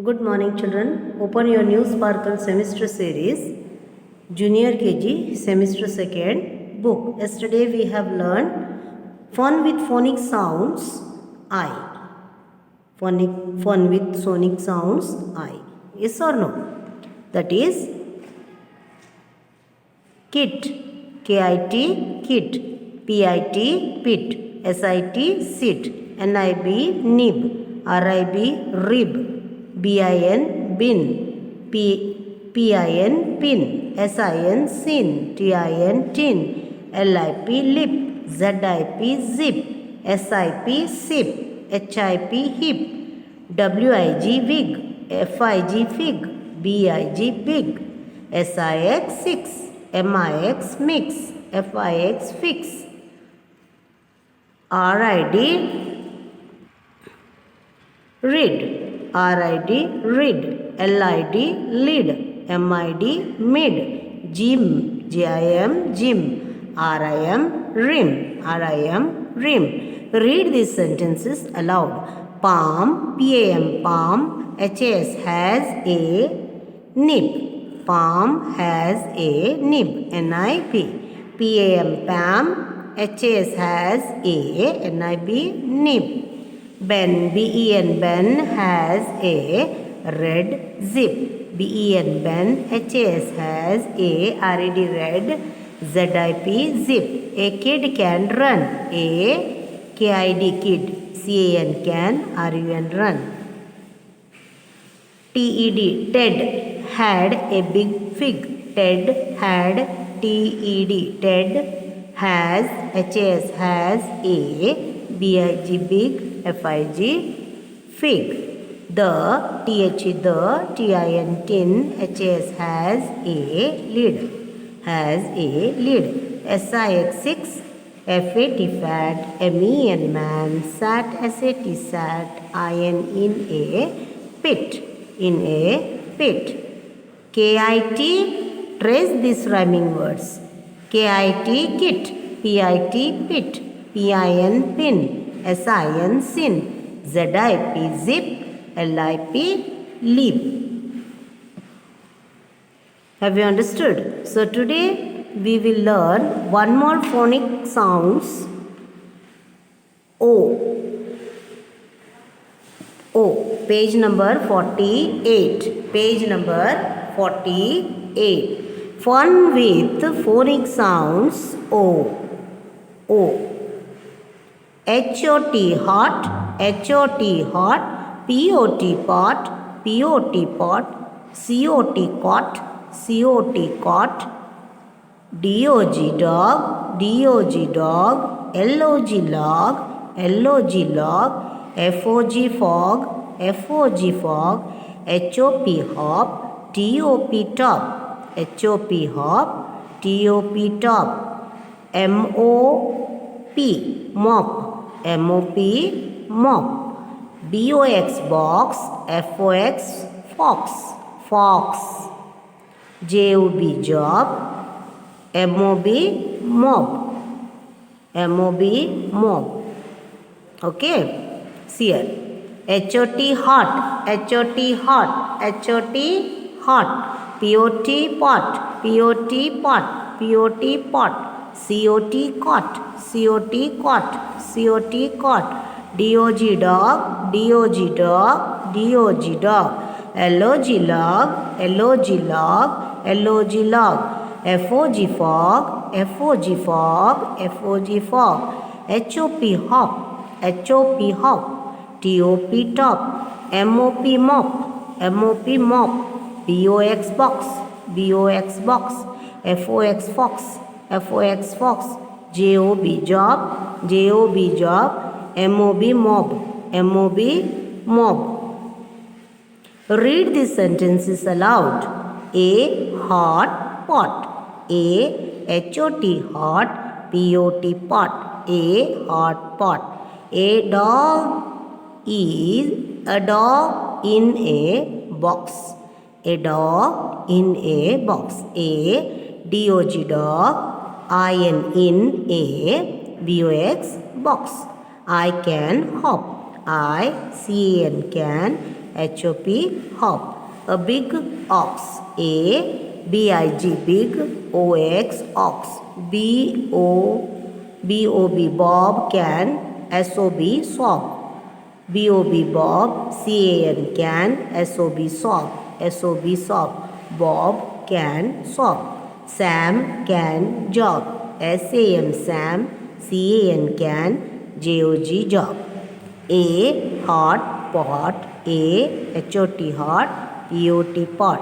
Good morning, children. Open your new Sparkle semester series, Junior KG, semester 2nd book. Yesterday we have learned fun with phonic sounds, I. Fun with sonic sounds, I. Yes or no? That is kit, KIT, kit, PIT, pit, SIT, sit, NIB, nib, RIB, rib, BIN, bin, PIN, pin, SIN, sin, TIN, tin, LIP, lip, ZIP, zip, SIP, sip, HIP, hip, WIG, wig, FIG, fig, BIG, big, SIX, six, MIX, mix, FIX, fix, RID, read, RID, read, LID, lead, MID, mid, gym, GIM, gym, RIM, rim, rim. Read these sentences aloud. Palm, PAM, palm, HAS has a nib. Palm has a nib, NIB. PAM, PAM, HAS has a NIB, nib. Ben, BEN, Ben has a red zip. BEN, Ben, HAS has a RED, red, ZIP, zip. A kid can run. A KID, kid. CAN, can, RUN, run. TED, Ted, had a big fig. Ted had, TED, Ted has, has a BIG, big, FIG, fig. The, the, TIN, tin, has a lid, SIX, six, FAT, fat, MEN, man, sat, SAT, sat, IN, in a pit. KIT, trace these rhyming words. KIT, kit, PIT, pit, PIN, pin, SIN, sin, ZIP, zip, LIP, leap. Have you understood? So today we will learn one more phonic sounds, O. O, page number 48. Page number 48. Fun with phonic sounds, O. O. HOT, hot, HOT, hot, POT, pot, POT, pot, COT, cot, COT, cot, DOG, dog, DOG, dog, LOG, log, LOG, log, FOG, fog, FOG, fog, HOP, hop, TOP, top, HOP, hop, TOP, top, MOP, mop, MOP, mop, BOX, box, FOX, fox, fox, JOB, job, MOB, mob, MOB, mob. Okay? See here. HOT, hot, HOT, hot, HOT, hot, POT, pot, POT, pot, POT, pot, COT, cot, COT, cot, COT, cot, DOG, dog, DOG, dog, DOG, dog, LOG, log, LOG, log, LOG, log, FOG, fog, FOG, fog, FOG, fog, HOP, hop, HOP, hop, TOP, top, MOP, mop, MOP, mop, BOX, box, BOX, box, FOX, fox, FOX, fox, JOB, job, JOB, job, MOB, mob, MOB, mob. Read these sentences aloud. A hot pot. A HOT, hot, POT, pot. A hot pot. A dog is a dog in a box. A dog in a box. A DOG, dog, IN, in a BOX, box. I can hop. I, CAN, can, H-O-P, hop. A big ox. A-B-I-G, big. O-X, ox. B-O-B, bob, can. S-O-B, sob. B-O-B, bob. C-A-N, can. S-O-B, sob. S-O-B, sob. Bob, can, sob. Sam, can, jog. S-A-M, Sam. C-A-N, can. J-O-G, jog. A, hot, pot. A, H-O-T, hot. P-O-T, pot.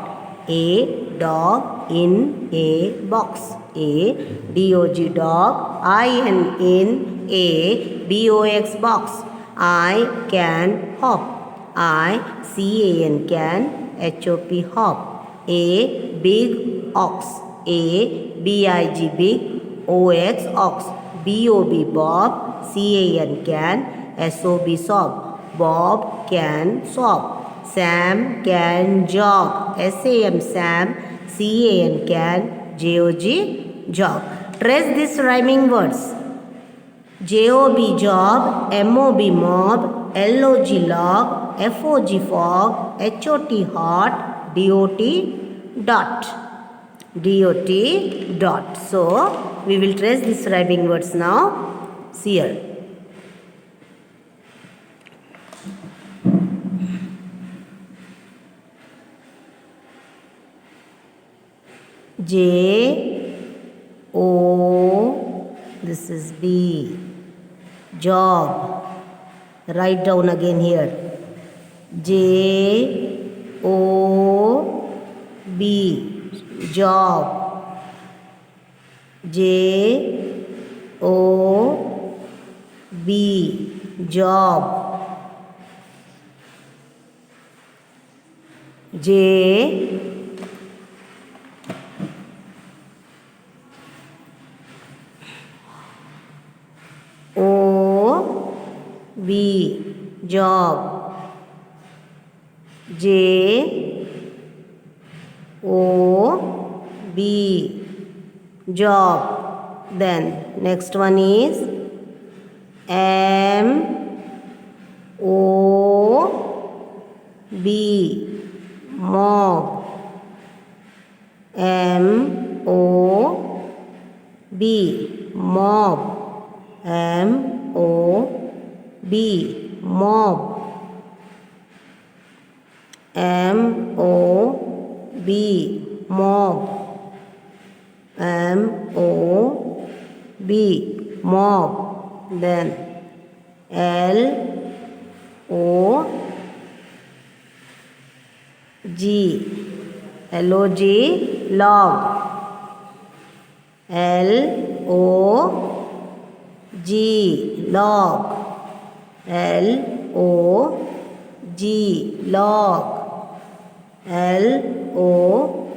A, dog, in a box. A, D-O-G, dog. I-N, in a B-O-X, box. I can hop. I, C-A-N, can. H-O-P, hop. A, big ox. A, B-I-G, big. O-X, ox. B-O-B, bob. C-A-N, can. S-O-B, sob. Bob, can, sob. Sam, can, jog. S-A-M, Sam. C-A-N, can. J-O-G, jog. Trace these rhyming words. J-O-B, job. M-O-B, mob. L-O-G, log. F-O-G, fog. H-O-T, hot. D-O-T, dot. D-O-T, dot. So, we will trace these rhyming words now. See here. J, O, this is B, job. Write down again here. J, O, B, job. J, O, B, job. J, O, B, job. J, O, B, job. Then next one is M, O, B, mob. M, O, B, mob. M, O, B, mob. M, O, B, mob. M, O, B, mob. Then L, O, G, L-O-G, log. L, O, G, log. L, O, G, log. L, O,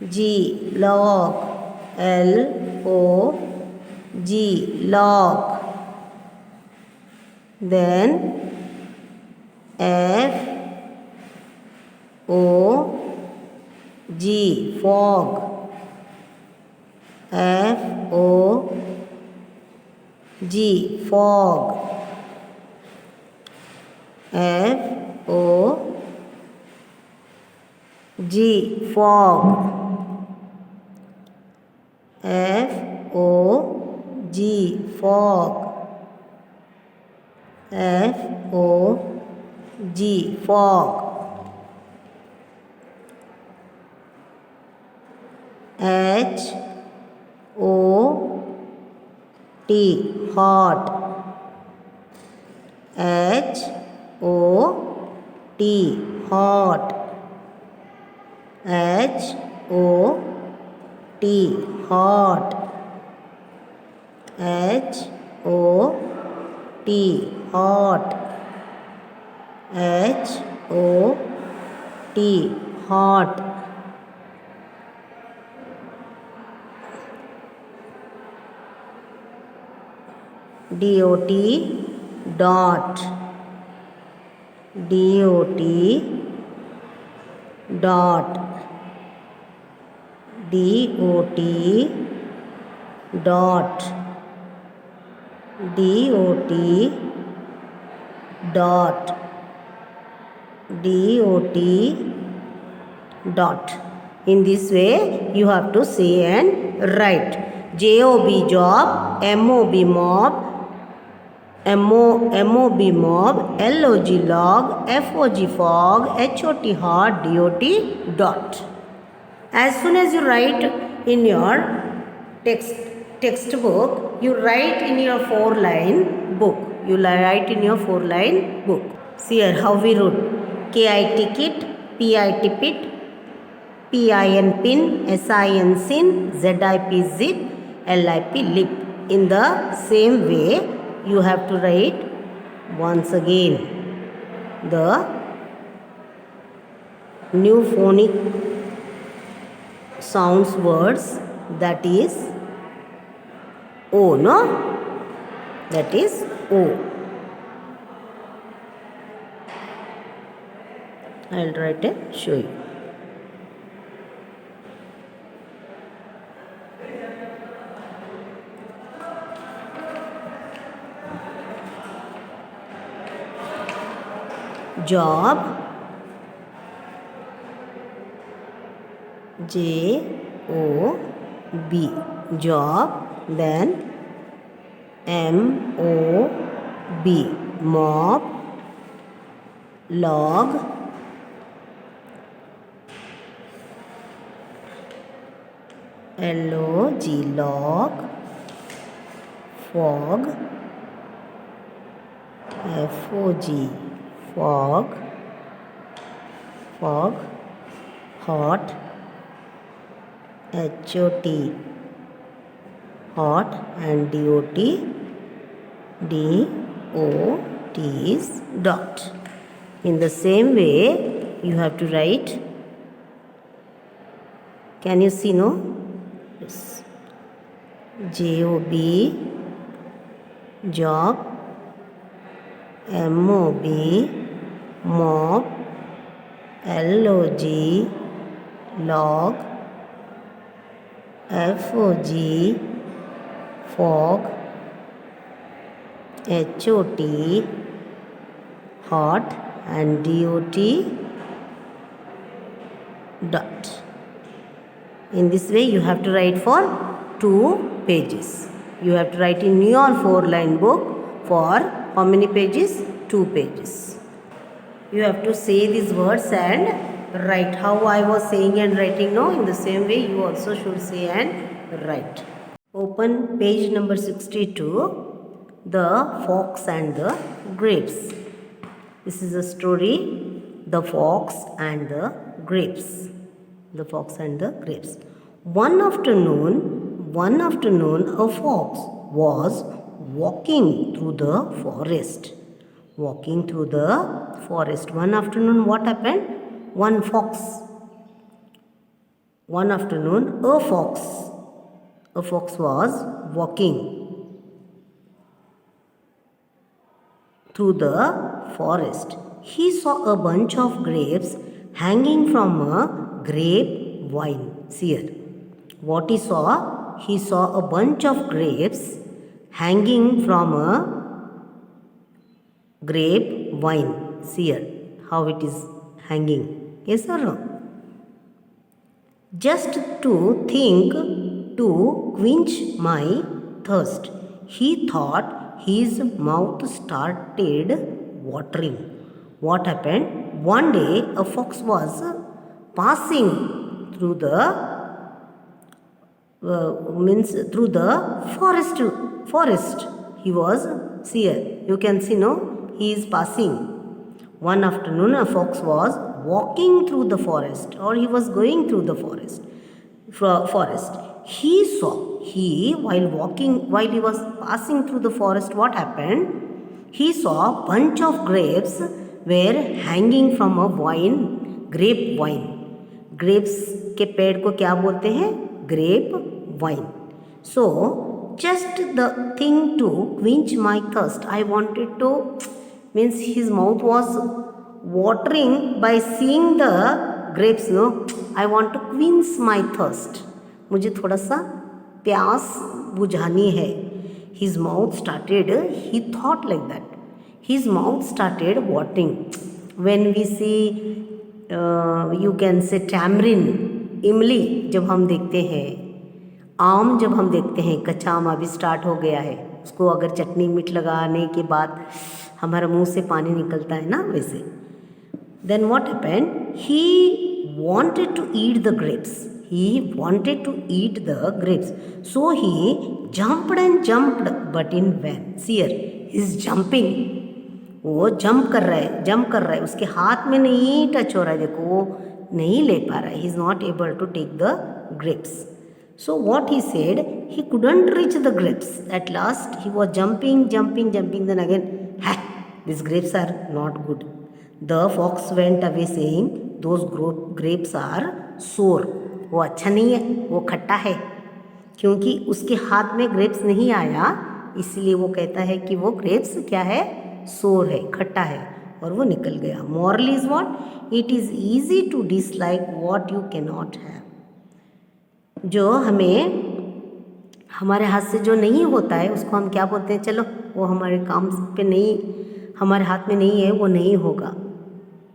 G, log. L, O, G, log. Then F, O, G, fog. F, O, G, fog. F, O, G, fog. F, O, G, fog. F, O, G, fog. H, O, T, hot. H, O, T, hot. H, O, T, hot. H, O, T, hot. H, O, T, hot. D-O-T, dot. D-O-T, dot. D-O-T, dot. D-O-T, dot. DOT dot. In this way you have to say and write. JOB job, MOB mob, MOB mob, LOG log, FOG fog, HOT hot, DOT dot. As soon as you write in your textbook, you write in your 4-line book. You write in your 4-line book. See here how we wrote. KIT kit, PIT pit, PIN pin, SIN sin, ZIP zip, LIP lip. In the same way, you have to write once again the new phonic sounds words, that is O, no? That is O. I'll write and show you. Job, JOB, job, then MOB, mob, log, LOG log, fog, FOG fog, fog, hot, HOT hot, and DOT is dot. In the same way you have to write. Can you see, no? Yes. JOB job, MOB mob, LOG log, FOG fog, HOT hot, and DOT dot. In this way you have to write for 2 pages. You have to write in your 4-line book for how many pages? 2 pages. You have to say these words and write. How I was saying and writing, no? In the same way you also should say and write. Open page number 62, The Fox and the Grapes. This is a story, The Fox and the Grapes. The Fox and the Grapes. One afternoon, a fox was walking through the forest. One afternoon, what happened? One afternoon, a fox was walking through the forest. He saw a bunch of grapes hanging from a grapevine. See here. What he saw? He saw a bunch of grapes hanging from a grapevine. See here how it is hanging. Yes or no? Just to think to quench my thirst, he thought his mouth started watering. What happened? One day a fox was passing through the forest. He was, see here, you can see, no? He is passing. One afternoon a fox was walking through the forest, or he was going through the forest. While he was passing through the forest, what happened? He saw a bunch of grapes were hanging from a grapevine. Grapes के पेड़ को क्या बोलते हैं? Grapevine. So, just the thing to quench my thirst. I wanted to, means his mouth was watering by seeing the grapes, no? I want to quench my thirst. मुझे थोड़ा सा प्यास बुझानी है. His mouth started, he thought like that. His mouth started watering. when we see you can say tamarind, इमली जब हम देखते हैं, आम जब हम देखते हैं, कच्चा आम अभी स्टार्ट हो गया है, उसको अगर चटनी मीठ लगाने के बाद हमारा मुंह से पानी निकलता है ना, वैसे then what happened, he wanted to eat the grapes, he wanted to eat the grapes, so he jumped and jumped but in vain. See here, he is jumping, वो जंप कर रहा है, उसके हाथ में नहीं टच हो रहा है, देखो वो नहीं ले पा रहा है, he is not able to take the grapes. So what he said, he couldn't reach the grapes. At last he was jumping, then again, these grapes are not good. The fox went away saying, those grapes are sour. वो अच्छा नहीं है, वो खट्टा है, क्योंकि उसके हाथ में ग्रेप्स नहीं आया, इसलिए वो कहता है कि वो ग्रेप्स क्या है, सोर है, खट्टा है, और वो निकल गया. Moral is what, it is easy to dislike what you can not have. जो हमें हमारे हाथ से जो नहीं होता है उसको हम क्या बोलते हैं, चलो वो हमारे काम पे नहीं, हमारे हाथ में नहीं है, वो नहीं होगा.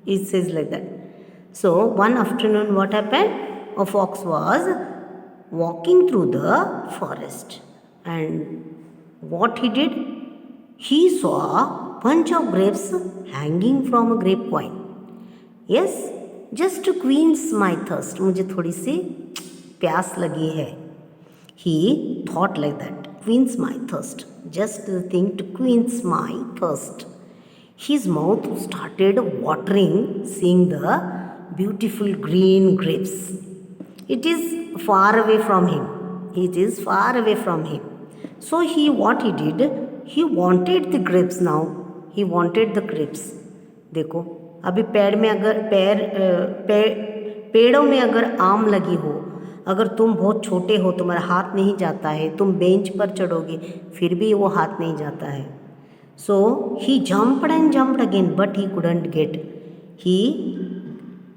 It says like that. So one afternoon what happened, a fox was walking through the forest, and what he did, he saw a bunch of grapes hanging from a grapevine. Yes, just to quench my thirst, मुझे थोड़ी सी प्यास लगी है. He thought like that, quench my thirst, just the thing to quench my thirst. His mouth started watering seeing the beautiful green grapes. It is far away from him. It is far away from him. So what he did, he wanted the grapes now. He wanted the grapes. देखो अभी पेड़ों में अगर आम लगी हो, अगर तुम बहुत छोटे हो, तुम्हारा हाथ नहीं जाता है, तुम बेंच पर चढ़ोगे फिर भी वो हाथ नहीं जाता है. So he jumped and jumped again, but he couldn't get.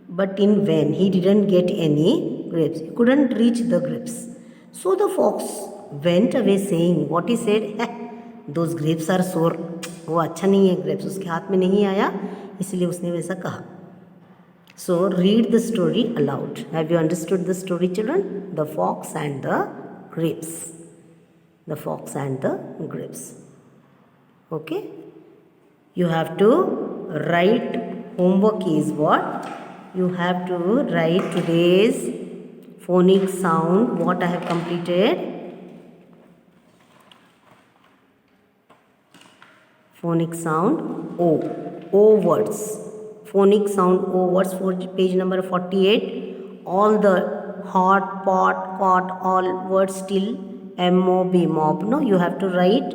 But in vain, he didn't get any grapes. He couldn't reach the grapes. So the fox went away saying, what he said, those grapes are sour. वो अच्छा नहीं है, grapes उसके हाथ में नहीं आया, इसलिए उसने वैसा कहा. So read the story aloud. Have you understood the story, children? The fox and the grapes. The fox and the grapes. Okay, you have to write, homework is what, you have to write today's phonic sound, what I have completed. Phonic sound O words, phonic sound O words for page number 48. All the hot, pot, caught, all words till mob, mob. No, you have to write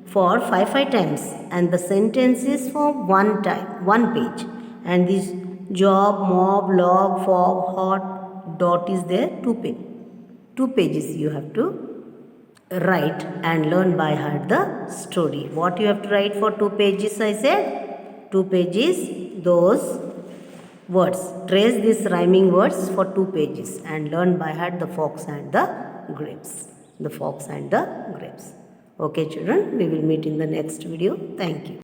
for 5 times, and the sentence is for one page, and this job, mob, log, fog, hot, dot is there, 2 pages you have to write and learn by heart the story. What you have to write for 2 pages, I said 2 pages, those words, trace these rhyming words for 2 pages and learn by heart the fox and the grapes. The fox and the grapes. Okay children, we will meet in the next video. Thank you.